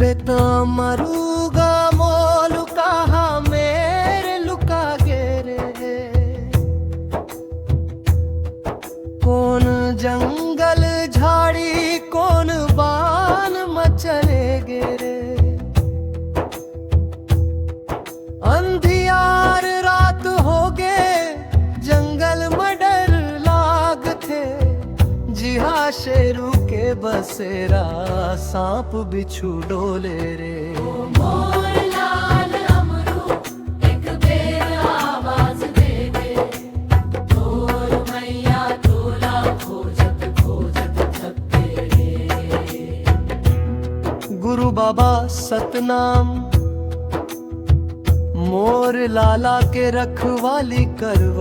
बेता मरूगा मोल कहा मेरे लुका गेरे। कौन जंगल झाड़ी कौन बान मचले गेरे। अंधियार रात हो गे जंगल में डर लाग थे। जिहा शेरू के बसेरा सांप बिच्छू डोले रे। मोर लाल अमरू एक बेर आवाज दे दे। तोर मैया तोला खोजत खोजत थके रे। गुरु बाबा सतनाम मोर लाला के रखवाली करव।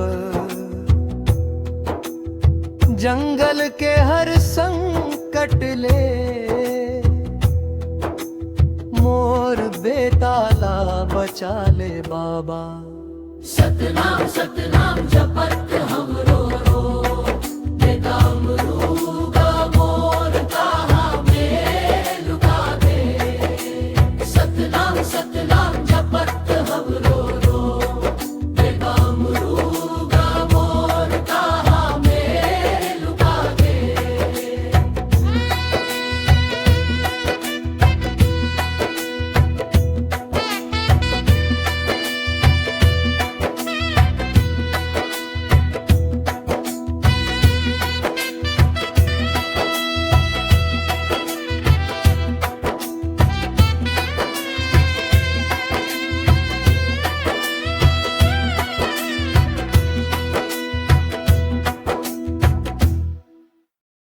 जंगल के हर संकट ले मोर बेताला बचा ले बाबा। सतनाम सतनाम जपत हमरो रो।